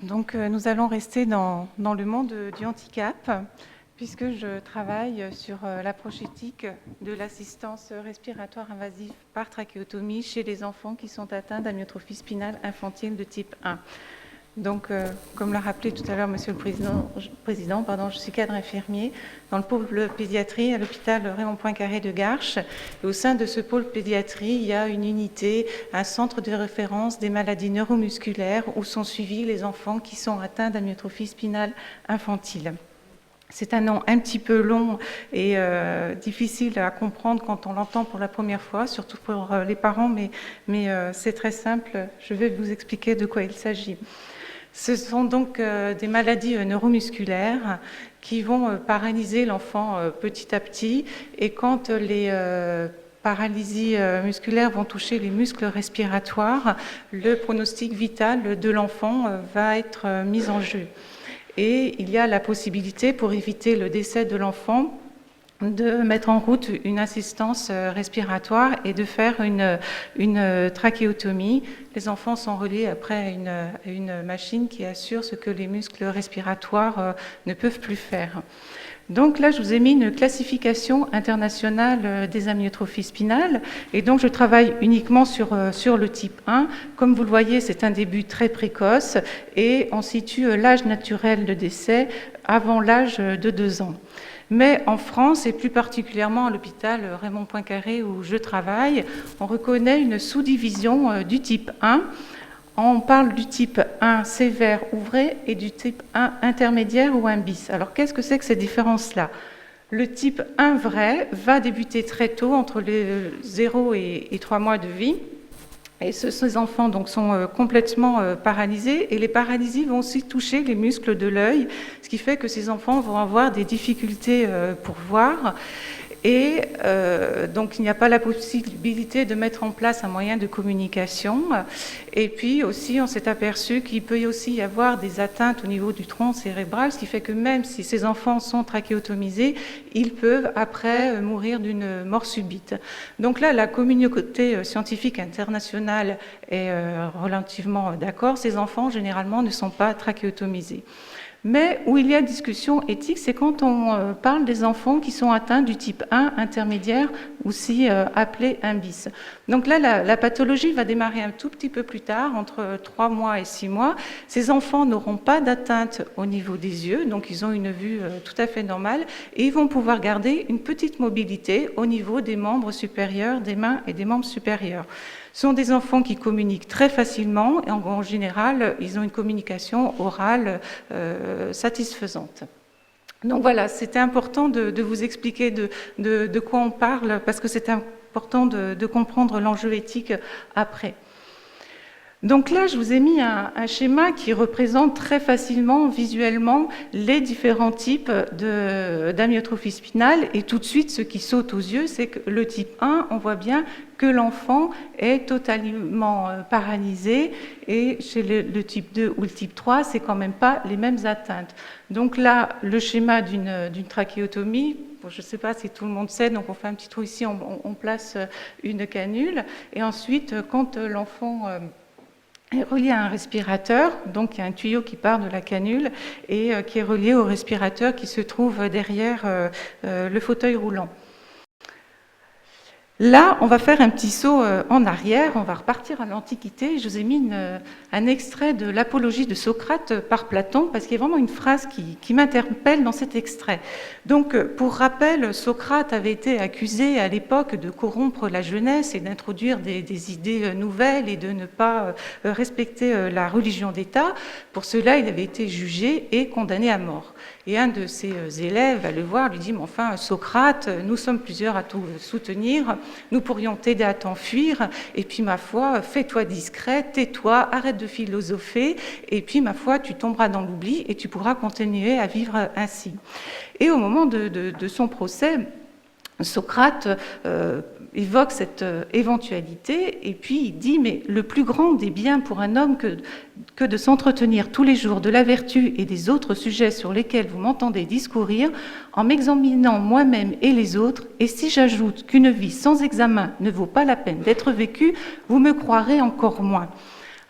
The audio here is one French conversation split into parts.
Donc, nous allons rester dans le monde du handicap, puisque je travaille sur l'approche éthique de l'assistance respiratoire invasive par trachéotomie chez les enfants qui sont atteints d'amyotrophie spinale infantile de type 1. Donc, comme l'a rappelé tout à l'heure Monsieur le Président, je suis cadre infirmier dans le pôle pédiatrie à l'hôpital Raymond Poincaré de Garches. Et au sein de ce pôle pédiatrie, il y a une unité, un centre de référence des maladies neuromusculaires où sont suivis les enfants qui sont atteints d'amyotrophie spinale infantile. C'est un nom un petit peu long et difficile à comprendre quand on l'entend pour la première fois, surtout pour les parents, mais c'est très simple. Je vais vous expliquer de quoi il s'agit. Ce sont donc des maladies neuromusculaires qui vont paralyser l'enfant petit à petit, et quand les paralysies musculaires vont toucher les muscles respiratoires, le pronostic vital de l'enfant va être mis en jeu. Et il y a la possibilité, pour éviter le décès de l'enfant, de mettre en route une assistance respiratoire et de faire une trachéotomie. Les enfants sont reliés après à une machine qui assure ce que les muscles respiratoires ne peuvent plus faire. Donc là, je vous ai mis une classification internationale des amyotrophies spinales, et donc je travaille uniquement sur le type 1. Comme vous le voyez, c'est un début très précoce et on situe l'âge naturel de décès avant l'âge de 2 ans. Mais en France, et plus particulièrement à l'hôpital Raymond Poincaré où je travaille, on reconnaît une sous-division du type 1. On parle du type 1 sévère ouvré et du type 1 intermédiaire ou 1 bis. Alors qu'est-ce que c'est que ces différences-là ? Le type 1 vrai va débuter très tôt, entre les 0 et 3 mois de vie. Et ces enfants donc, sont complètement paralysés, et les paralysies vont aussi toucher les muscles de l'œil, ce qui fait que ces enfants vont avoir des difficultés pour voir. Et donc il n'y a pas la possibilité de mettre en place un moyen de communication. Et puis aussi, on s'est aperçu qu'il peut aussi y avoir des atteintes au niveau du tronc cérébral, ce qui fait que même si ces enfants sont trachéotomisés, ils peuvent après mourir d'une mort subite. Donc là, la communauté scientifique internationale est relativement d'accord. Ces enfants, généralement, ne sont pas trachéotomisés. Mais où il y a discussion éthique, c'est quand on parle des enfants qui sont atteints du type 1 intermédiaire, aussi appelé 1 bis. Donc là, la pathologie va démarrer un tout petit peu plus tard, entre 3 mois et 6 mois. Ces enfants n'auront pas d'atteinte au niveau des yeux, donc ils ont une vue tout à fait normale, et ils vont pouvoir garder une petite mobilité au niveau des membres supérieurs, des mains et des membres supérieurs. Ce sont des enfants qui communiquent très facilement, et en général, ils ont une communication orale satisfaisante. Donc voilà, c'était important de vous expliquer de quoi on parle, parce que c'est important de comprendre l'enjeu éthique après. Donc là, je vous ai mis un schéma qui représente très facilement, visuellement, les différents types d'amyotrophie spinale. Et tout de suite, ce qui saute aux yeux, c'est que le type 1, on voit bien que l'enfant est totalement paralysé. Et chez le type 2 ou le type 3, c'est quand même pas les mêmes atteintes. Donc là, le schéma d'une trachéotomie, je ne sais pas si tout le monde sait, donc on fait un petit trou ici, on place une canule. Et ensuite, quand l'enfant est relié à un respirateur, donc il y a un tuyau qui part de la canule et qui est relié au respirateur qui se trouve derrière le fauteuil roulant. Là, on va faire un petit saut en arrière, on va repartir à l'Antiquité. Je vous ai mis un extrait de l'Apologie de Socrate par Platon, parce qu'il y a vraiment une phrase qui m'interpelle dans cet extrait. Donc, pour rappel, Socrate avait été accusé à l'époque de corrompre la jeunesse et d'introduire des idées nouvelles et de ne pas respecter la religion d'État. Pour cela, il avait été jugé et condamné à mort. Et un de ses élèves va le voir, lui dit « Mais enfin, Socrate, nous sommes plusieurs à tout soutenir, nous pourrions t'aider à t'enfuir, et puis ma foi, fais-toi discret, tais-toi, arrête de philosopher, et puis ma foi, tu tomberas dans l'oubli et tu pourras continuer à vivre ainsi. » Et au moment de son procès, Socrate évoque cette éventualité, et puis il dit « Mais le plus grand des biens pour un homme que de s'entretenir tous les jours de la vertu et des autres sujets sur lesquels vous m'entendez discourir, en m'examinant moi-même et les autres, et si j'ajoute qu'une vie sans examen ne vaut pas la peine d'être vécue, vous me croirez encore moins. »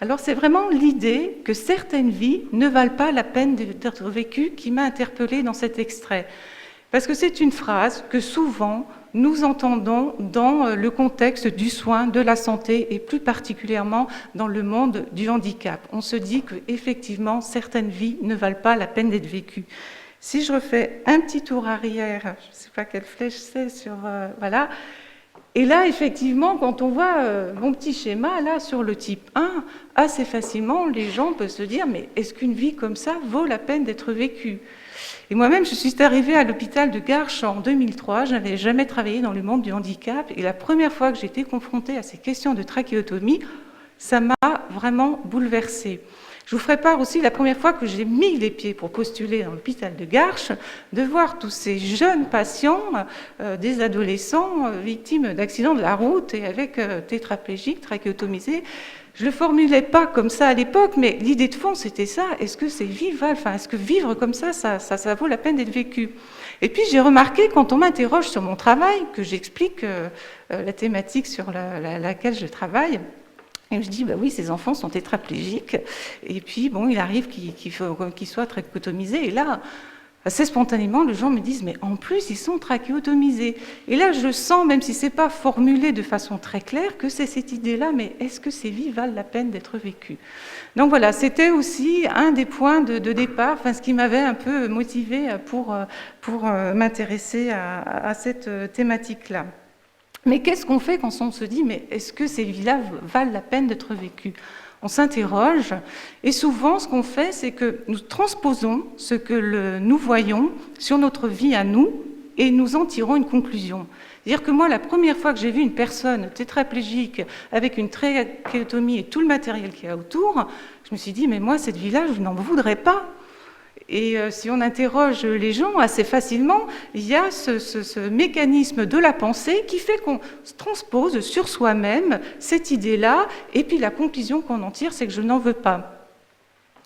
Alors c'est vraiment l'idée que certaines vies ne valent pas la peine d'être vécues qui m'a interpellée dans cet extrait. Parce que c'est une phrase que souvent nous entendons dans le contexte du soin, de la santé et plus particulièrement dans le monde du handicap. On se dit qu'effectivement certaines vies ne valent pas la peine d'être vécues. Si je refais un petit tour arrière, je ne sais pas quelle flèche c'est sur... voilà. Et là, effectivement, quand on voit mon petit schéma, là, sur le type 1, assez facilement, les gens peuvent se dire « mais est-ce qu'une vie comme ça vaut la peine d'être vécue ?» Et moi-même, je suis arrivée à l'hôpital de Garches en 2003, je n'avais jamais travaillé dans le monde du handicap, et la première fois que j'ai été confrontée à ces questions de trachéotomie, ça m'a vraiment bouleversée. Je vous ferai part aussi, la première fois que j'ai mis les pieds pour postuler dans l'hôpital de Garches, de voir tous ces jeunes patients, des adolescents victimes d'accidents de la route et avec tétraplégiques, trachéotomisés. Je ne le formulais pas comme ça à l'époque, mais l'idée de fond, c'était ça. Est-ce que c'est vivable? Enfin, est-ce que vivre comme ça vaut la peine d'être vécu? Et puis, j'ai remarqué, quand on m'interroge sur mon travail, que j'explique la thématique sur laquelle je travaille, et je dis, bah oui, ces enfants sont tétraplégiques, et puis, bon, il arrive qu'ils soient trachéotomisés, et là, assez spontanément, les gens me disent, mais en plus, ils sont trachéotomisés. Et là, je sens, même si ce n'est pas formulé de façon très claire, que c'est cette idée-là, mais est-ce que ces vies valent la peine d'être vécues? Donc voilà, c'était aussi un des points de départ, enfin, ce qui m'avait un peu motivée pour m'intéresser à cette thématique-là. Mais qu'est-ce qu'on fait quand on se dit, mais est-ce que ces vies-là valent la peine d'être vécues? On s'interroge, et souvent ce qu'on fait, c'est que nous transposons ce que nous voyons sur notre vie à nous, et nous en tirons une conclusion. C'est-à-dire que moi, la première fois que j'ai vu une personne tétraplégique avec une trachéotomie et tout le matériel qu'il y a autour, je me suis dit, mais moi, cette vie-là, je n'en voudrais pas. Et si on interroge les gens assez facilement, il y a ce mécanisme de la pensée qui fait qu'on transpose sur soi-même cette idée-là, et puis la conclusion qu'on en tire, c'est que je n'en veux pas.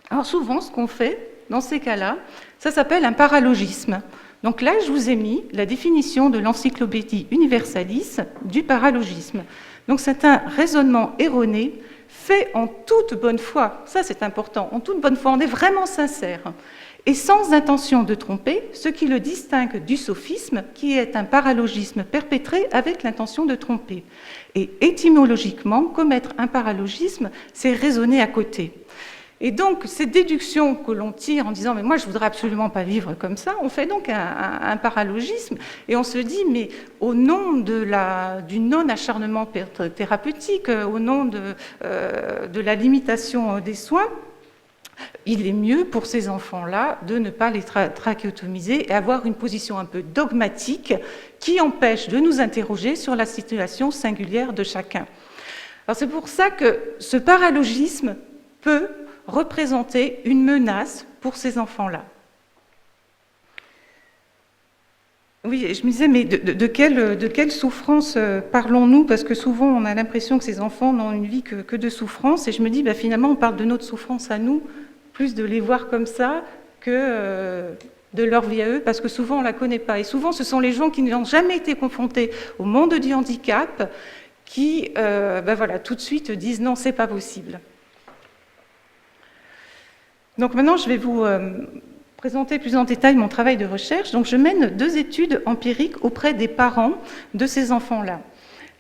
Alors souvent, ce qu'on fait dans ces cas-là, ça s'appelle un paralogisme. Donc là, je vous ai mis la définition de l'Encyclopédie Universalis du paralogisme. Donc c'est un raisonnement erroné, fait en toute bonne foi, ça c'est important, en toute bonne foi, on est vraiment sincère, et sans intention de tromper, ce qui le distingue du sophisme, qui est un paralogisme perpétré avec l'intention de tromper. Et étymologiquement, commettre un paralogisme, c'est raisonner à côté. Et donc, ces déductions que l'on tire en disant « mais moi, je ne voudrais absolument pas vivre comme ça », on fait donc un paralogisme, et on se dit « mais au nom du non-acharnement thérapeutique, au nom de la limitation des soins », il est mieux pour ces enfants-là de ne pas les trachéotomiser et avoir une position un peu dogmatique qui empêche de nous interroger sur la situation singulière de chacun. Alors c'est pour ça que ce paralogisme peut représenter une menace pour ces enfants-là. Oui, je me disais, mais de quelle souffrance parlons-nous? Parce que souvent, on a l'impression que ces enfants n'ont une vie que de souffrance. Et je me dis, finalement, on parle de notre souffrance à nous, plus de les voir comme ça que de leur vie à eux, parce que souvent, on ne la connaît pas. Et souvent, ce sont les gens qui n'ont jamais été confrontés au monde du handicap qui, tout de suite, disent « non, c'est pas possible ». Donc maintenant, je vais vous présenter plus en détail mon travail de recherche. Donc je mène 2 études empiriques auprès des parents de ces enfants-là.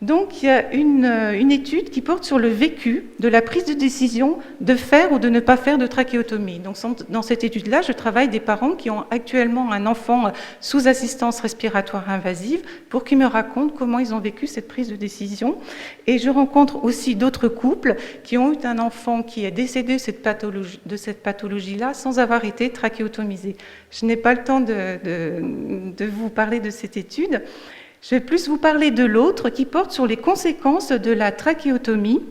Donc il y a une étude qui porte sur le vécu de la prise de décision de faire ou de ne pas faire de trachéotomie. Donc dans cette étude-là, je travaille des parents qui ont actuellement un enfant sous assistance respiratoire invasive pour qu'ils me racontent comment ils ont vécu cette prise de décision. Et je rencontre aussi d'autres couples qui ont eu un enfant qui est décédé de cette pathologie-là sans avoir été trachéotomisé. Je n'ai pas le temps de vous parler de cette étude. Je vais plus vous parler de l'autre qui porte sur les conséquences de la trachéotomie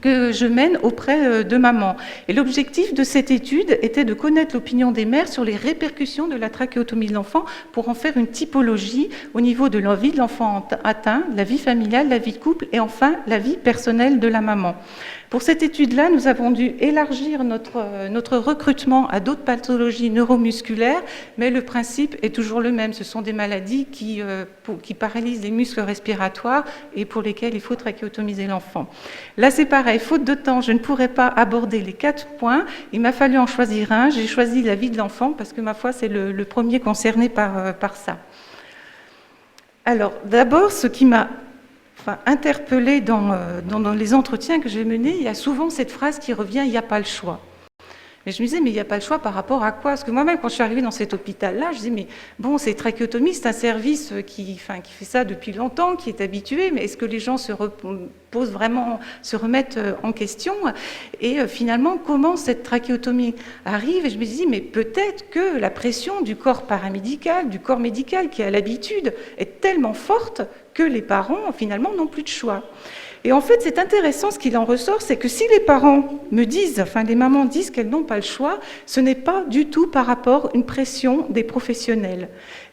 que je mène auprès de mamans. Et l'objectif de cette étude était de connaître l'opinion des mères sur les répercussions de la trachéotomie de l'enfant pour en faire une typologie au niveau de la vie de l'enfant atteint, la vie familiale, la vie de couple et enfin la vie personnelle de la maman. Pour cette étude-là, nous avons dû élargir notre recrutement à d'autres pathologies neuromusculaires, mais le principe est toujours le même. Ce sont des maladies qui paralysent les muscles respiratoires et pour lesquelles il faut trachéotomiser l'enfant. Là, c'est pareil, faute de temps, je ne pourrais pas aborder les 4 points. Il m'a fallu en choisir un. J'ai choisi la vie de l'enfant parce que, ma foi, c'est le premier concerné par ça. Alors, d'abord, ce qui m'a interpellée dans les entretiens que j'ai menés, il y a souvent cette phrase qui revient « il n'y a pas le choix ». Mais je me disais, mais il n'y a pas le choix par rapport à quoi? Parce que moi-même, quand je suis arrivée dans cet hôpital-là, je disais, mais bon, c'est trachéotomie, c'est un service qui fait ça depuis longtemps, qui est habitué, mais est-ce que les gens se remettent en question? Et finalement, comment cette trachéotomie arrive? Et je me dis, mais peut-être que la pression du corps paramédical, du corps médical qui a l'habitude, est tellement forte que les parents, finalement, n'ont plus de choix. Et en fait, c'est intéressant, ce qu'il en ressort, c'est que si les parents me disent, les mamans disent qu'elles n'ont pas le choix, ce n'est pas du tout par rapport à une pression des professionnels.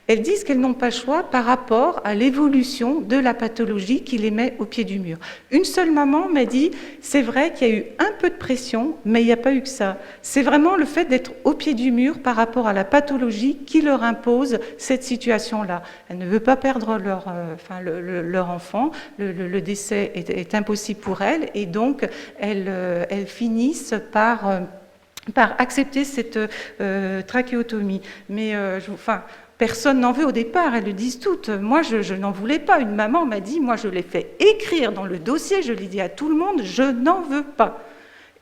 Elles disent qu'elles n'ont pas le choix par rapport à l'évolution de la pathologie qui les met au pied du mur. Une seule maman m'a dit, c'est vrai qu'il y a eu un peu de pression, mais il n'y a pas eu que ça. C'est vraiment le fait d'être au pied du mur par rapport à la pathologie qui leur impose cette situation-là. Elle ne veut pas perdre leur enfant, le décès est impossible pour elle, et donc elles finissent par accepter cette trachéotomie. Mais personne n'en veut au départ, elles le disent toutes. Moi, je n'en voulais pas. Une maman m'a dit, moi, je l'ai fait écrire dans le dossier, je l'ai dit à tout le monde, je n'en veux pas.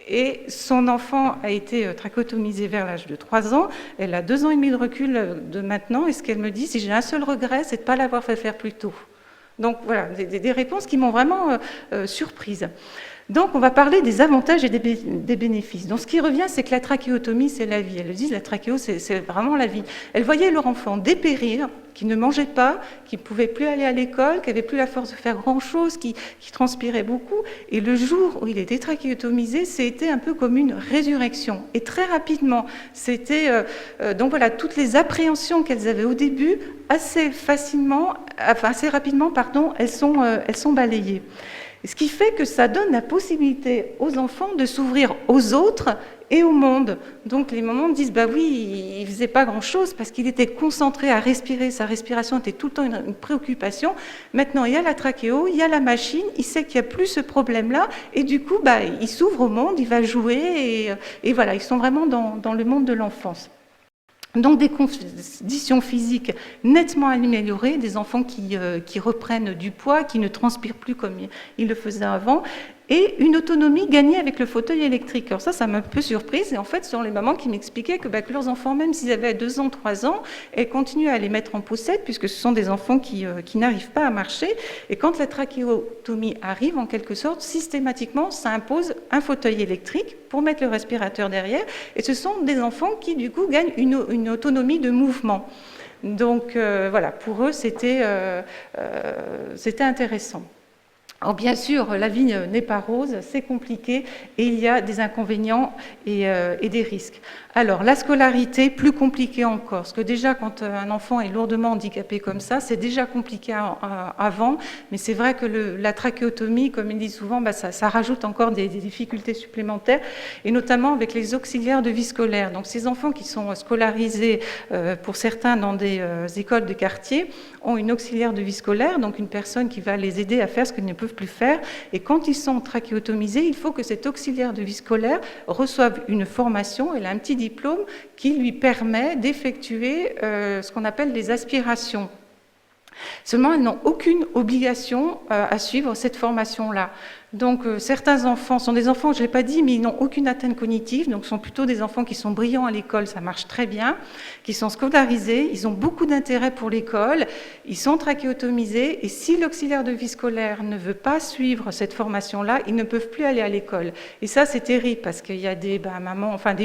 Et son enfant a été trachéotomisé vers l'âge de 3 ans. Elle a 2 ans et demi de recul de maintenant. Et ce qu'elle me dit, si j'ai un seul regret, c'est de ne pas l'avoir fait faire plus tôt. Donc voilà, des réponses qui m'ont vraiment surprise. Donc, on va parler des avantages et des bénéfices. Donc, ce qui revient, c'est que la trachéotomie, c'est la vie. Elles le disent, la trachéo, c'est vraiment la vie. Elles voyaient leur enfant dépérir, qui ne mangeait pas, qui ne pouvait plus aller à l'école, qui n'avait plus la force de faire grand-chose, qui transpirait beaucoup. Et le jour où il était trachéotomisé, c'était un peu comme une résurrection. Et très rapidement, c'était... donc voilà, toutes les appréhensions qu'elles avaient au début, assez rapidement, elles sont balayées. Ce qui fait que ça donne la possibilité aux enfants de s'ouvrir aux autres et au monde. Donc les mamans me disent, bah oui, il ne faisait pas grand-chose parce qu'il était concentré à respirer, sa respiration était tout le temps une préoccupation. Maintenant, il y a la trachéo, il y a la machine, il sait qu'il n'y a plus ce problème-là, et du coup, il s'ouvre au monde, il va jouer, et voilà, ils sont vraiment dans le monde de l'enfance. Donc des conditions physiques nettement améliorées, des enfants qui reprennent du poids, qui ne transpirent plus comme ils le faisaient avant, et une autonomie gagnée avec le fauteuil électrique. Alors ça m'a un peu surprise, et en fait, ce sont les mamans qui m'expliquaient que leurs enfants, même s'ils avaient 2 ans, 3 ans, elles continuaient à les mettre en poussette, puisque ce sont des enfants qui n'arrivent pas à marcher, et quand la trachéotomie arrive, en quelque sorte, systématiquement, ça impose un fauteuil électrique pour mettre le respirateur derrière, et ce sont des enfants qui, du coup, gagnent une autonomie de mouvement. Donc, voilà, pour eux, c'était intéressant. Alors bien sûr, la vie n'est pas rose, c'est compliqué et il y a des inconvénients et des risques. Alors la scolarité, plus compliquée encore, parce que déjà quand un enfant est lourdement handicapé comme ça, c'est déjà compliqué avant, mais c'est vrai que la trachéotomie, comme il dit souvent, ça rajoute encore des difficultés supplémentaires, et notamment avec les auxiliaires de vie scolaire. Donc ces enfants qui sont scolarisés, pour certains dans des écoles de quartier, ont une auxiliaire de vie scolaire, donc une personne qui va les aider à faire ce qu'ils ne peuvent plus faire. Et quand ils sont trachéotomisés, il faut que cet auxiliaire de vie scolaire reçoive une formation, elle a un petit diplôme qui lui permet d'effectuer ce qu'on appelle les aspirations. Seulement, elles n'ont aucune obligation à suivre cette formation-là. Donc, certains enfants sont des enfants, je ne l'ai pas dit, mais ils n'ont aucune atteinte cognitive, donc ce sont plutôt des enfants qui sont brillants à l'école, ça marche très bien, qui sont scolarisés, ils ont beaucoup d'intérêt pour l'école, ils sont trachéotomisés, et si l'auxiliaire de vie scolaire ne veut pas suivre cette formation-là, ils ne peuvent plus aller à l'école. Et ça, c'est terrible, parce qu'il y a des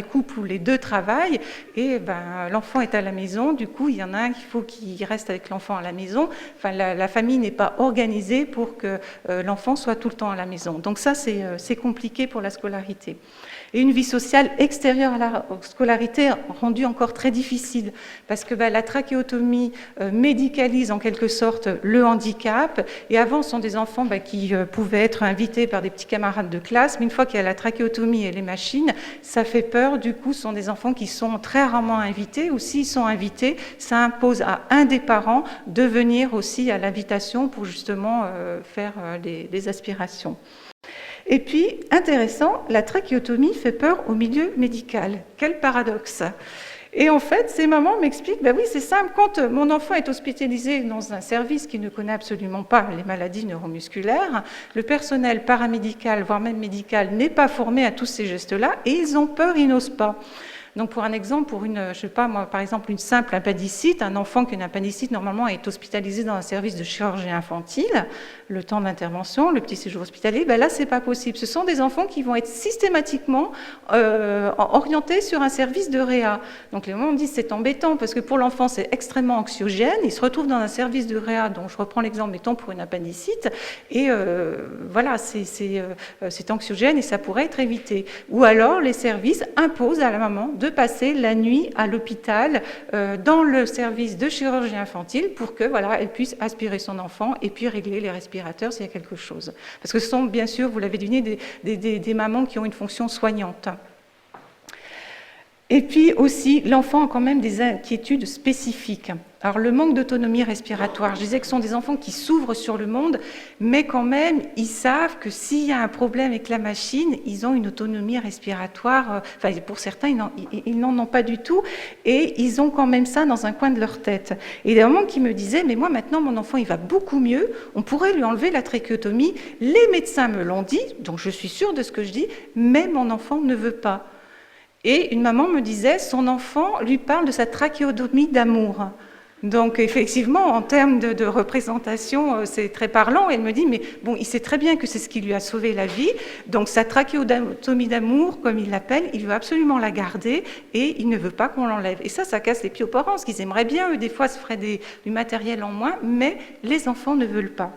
couples où les deux travaillent, et l'enfant est à la maison, du coup, il y en a un qu'il faut qu'il reste avec l'enfant à la maison. Enfin, la famille n'est pas organisée pour que l'enfant soit tout le temps à la maison. Donc ça, c'est compliqué pour la scolarité. Et une vie sociale extérieure à la scolarité rendue encore très difficile, parce que la trachéotomie médicalise en quelque sorte le handicap, et avant, ce sont des enfants qui pouvaient être invités par des petits camarades de classe, mais une fois qu'il y a la trachéotomie et les machines, ça fait peur. Du coup, ce sont des enfants qui sont très rarement invités, ou s'ils sont invités, ça impose à un des parents de venir aussi à l'invitation pour justement faire des aspirations. Et puis, intéressant, la trachéotomie fait peur au milieu médical. Quel paradoxe! Et en fait, ces mamans m'expliquent, oui, c'est simple, quand mon enfant est hospitalisé dans un service qui ne connaît absolument pas les maladies neuromusculaires, le personnel paramédical, voire même médical, n'est pas formé à tous ces gestes-là, et ils ont peur, ils n'osent pas. Donc pour un exemple, pour par exemple une simple appendicite, un enfant qui a une appendicite normalement est hospitalisé dans un service de chirurgie infantile, le temps d'intervention, le petit séjour hospitalier, là c'est pas possible. Ce sont des enfants qui vont être systématiquement orientés sur un service de réa. Donc les mamans me disent c'est embêtant parce que pour l'enfant c'est extrêmement anxiogène, il se retrouve dans un service de réa, donc je reprends l'exemple mettons pour une appendicite, et voilà, c'est anxiogène et ça pourrait être évité. Ou alors les services imposent à la maman de passer la nuit à l'hôpital dans le service de chirurgie infantile pour que elle puisse aspirer son enfant et puis régler les respirateurs s'il y a quelque chose. Parce que ce sont bien sûr, vous l'avez deviné, des mamans qui ont une fonction soignante. Et puis aussi, l'enfant a quand même des inquiétudes spécifiques. Alors le manque d'autonomie respiratoire, je disais que ce sont des enfants qui s'ouvrent sur le monde, mais quand même, ils savent que s'il y a un problème avec la machine, ils ont une autonomie respiratoire, pour certains, ils n'en ont pas du tout, et ils ont quand même ça dans un coin de leur tête. Et il y a des mamans qui me disaient, mais moi maintenant, mon enfant, il va beaucoup mieux, on pourrait lui enlever la trachéotomie, les médecins me l'ont dit, donc je suis sûre de ce que je dis, mais mon enfant ne veut pas. Et une maman me disait, son enfant lui parle de sa trachéotomie d'amour. Donc effectivement, en termes de représentation, c'est très parlant. Elle me dit, mais bon, il sait très bien que c'est ce qui lui a sauvé la vie. Donc sa trachéotomie d'amour, comme il l'appelle, il veut absolument la garder et il ne veut pas qu'on l'enlève. Et ça casse les pieds aux parents, parce qu'ils aimeraient bien, eux, des fois, se feraient du matériel en moins, mais les enfants ne veulent pas.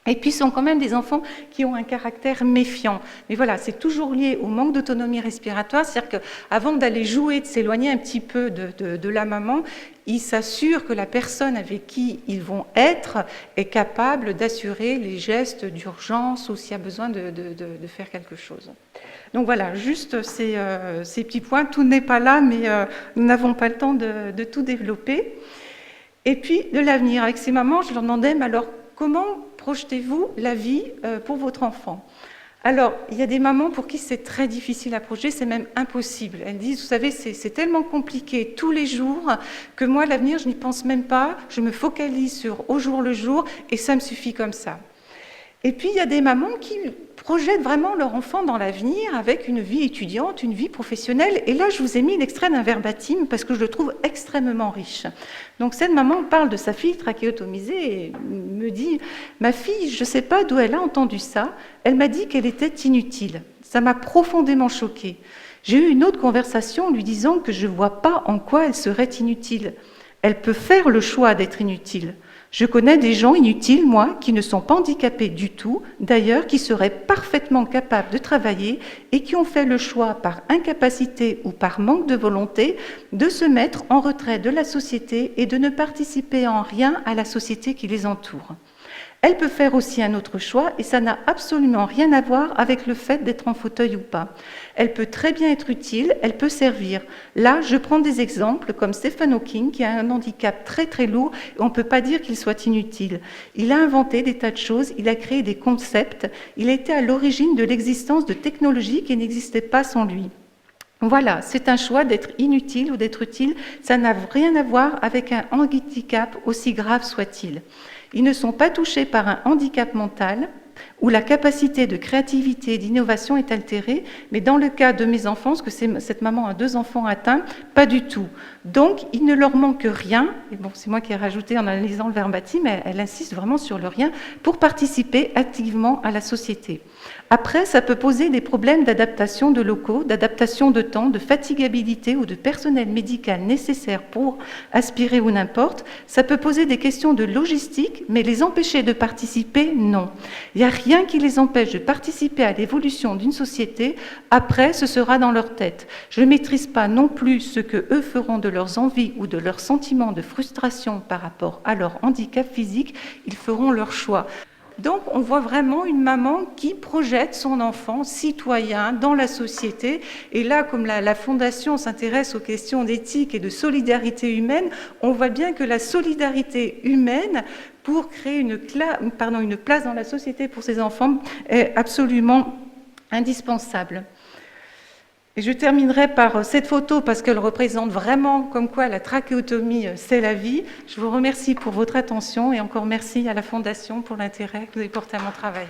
Et puis, ce sont quand même des enfants qui ont un caractère méfiant. Mais voilà, c'est toujours lié au manque d'autonomie respiratoire. C'est-à-dire qu'avant d'aller jouer, de s'éloigner un petit peu de la maman, ils s'assurent que la personne avec qui ils vont être est capable d'assurer les gestes d'urgence ou s'il y a besoin de faire quelque chose. Donc voilà, juste ces petits points. Tout n'est pas là, mais nous n'avons pas le temps de tout développer. Et puis, de l'avenir. Avec ces mamans, je leur demandais, mais alors, comment projetez-vous la vie pour votre enfant? Alors, il y a des mamans pour qui c'est très difficile à projeter, c'est même impossible. Elles disent, vous savez, c'est tellement compliqué tous les jours que moi, l'avenir, je n'y pense même pas, je me focalise sur au jour le jour et ça me suffit comme ça. Et puis, il y a des mamans qui projettent vraiment leur enfant dans l'avenir avec une vie étudiante, une vie professionnelle. Et là, je vous ai mis l'extrait d'un verbatim parce que je le trouve extrêmement riche. Donc, cette maman parle de sa fille trachéotomisée et me dit « Ma fille, je ne sais pas d'où elle a entendu ça, elle m'a dit qu'elle était inutile. Ça m'a profondément choquée. J'ai eu une autre conversation lui disant que je ne vois pas en quoi elle serait inutile. Elle peut faire le choix d'être inutile. Je connais des gens inutiles, moi, qui ne sont pas handicapés du tout, d'ailleurs, qui seraient parfaitement capables de travailler et qui ont fait le choix, par incapacité ou par manque de volonté, de se mettre en retrait de la société et de ne participer en rien à la société qui les entoure. Elle peut faire aussi un autre choix et ça n'a absolument rien à voir avec le fait d'être en fauteuil ou pas. Elle peut très bien être utile, elle peut servir. Là, je prends des exemples comme Stephen Hawking qui a un handicap très très lourd et on ne peut pas dire qu'il soit inutile. Il a inventé des tas de choses, il a créé des concepts, il a été à l'origine de l'existence de technologies qui n'existaient pas sans lui. Voilà, c'est un choix d'être inutile ou d'être utile, ça n'a rien à voir avec un handicap aussi grave soit-il. Ils ne sont pas touchés par un handicap mental où la capacité de créativité et d'innovation est altérée, mais dans le cas de mes enfants, parce que cette maman a 2 enfants atteints, pas du tout. Donc, il ne leur manque rien, et bon, c'est moi qui ai rajouté en analysant le verbatim, mais elle insiste vraiment sur le rien, pour participer activement à la société. Après, ça peut poser des problèmes d'adaptation de locaux, d'adaptation de temps, de fatigabilité ou de personnel médical nécessaire pour aspirer ou n'importe. Ça peut poser des questions de logistique, mais les empêcher de participer, non. Il n'y a rien qui les empêche de participer à l'évolution d'une société. Après, ce sera dans leur tête. Je ne maîtrise pas non plus ce que eux feront de leurs envies ou de leurs sentiments de frustration par rapport à leur handicap physique. Ils feront leur choix. Donc, on voit vraiment une maman qui projette son enfant citoyen dans la société. Et là, comme la Fondation s'intéresse aux questions d'éthique et de solidarité humaine, on voit bien que la solidarité humaine, pour créer une place dans la société pour ces enfants, est absolument indispensable. Et je terminerai par cette photo parce qu'elle représente vraiment comme quoi la trachéotomie, c'est la vie. Je vous remercie pour votre attention et encore merci à la Fondation pour l'intérêt que vous avez porté à mon travail.